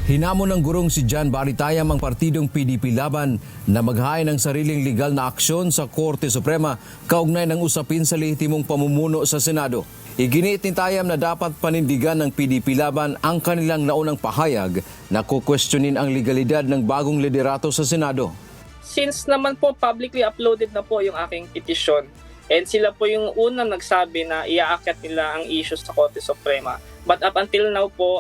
Hinamon ng gurong si John Baritayam ang partidong PDP Laban na maghain ng sariling legal na aksyon sa Korte Suprema kaugnay ng usapin sa lehitimong pamumuno sa Senado. Iginiit ni Tayam na dapat panindigan ng PDP Laban ang kanilang naunang pahayag na kukwestiyonin ang legalidad ng bagong liderato sa Senado. Since naman po publicly uploaded na po yung aking petisyon, and sila po yung unang nagsabi na iaakyat nila ang issues sa Korte Suprema. But up until now po,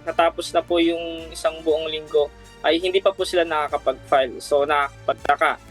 natapos na po yung isang buong linggo, ay hindi pa po sila nakakapag-file. So nakakapagtaka.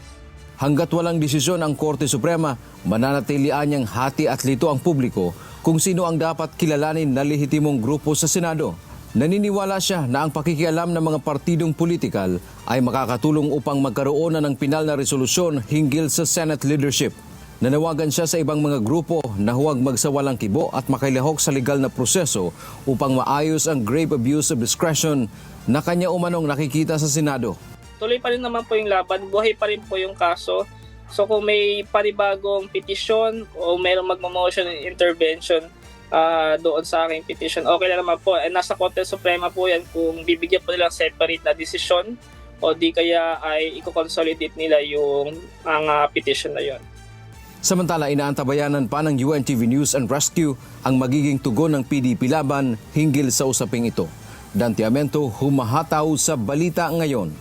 Hanggat walang desisyon ang Korte Suprema, mananatilian niyang hati at lito ang publiko kung sino ang dapat kilalanin na lehitimong grupo sa Senado. Naniniwala siya na ang pakikialam ng mga partidong politikal ay makakatulong upang magkaroon na ng pinal na resolusyon hinggil sa Senate leadership. Nanawagan siya sa ibang mga grupo na huwag magsawalang kibo at makilahok sa legal na proseso upang maayos ang grave abuse of discretion na kanya umanong nakikita sa Senado. Tuloy pa rin naman po yung laban, buhay pa rin po yung kaso. So kung may panibagong petisyon o mayroong magmamotion and intervention doon sa aking petition, okay na naman po. Nasa Korte Suprema po yan kung bibigyan po nilang separate na desisyon o di kaya ay i-consolidate nila yung ang petition na yon. Samantala, inaantabayanan pa ng UNTV News and Rescue ang magiging tugon ng PDP Laban hinggil sa usaping ito. Dan Tiamento, humahataw sa balita ngayon.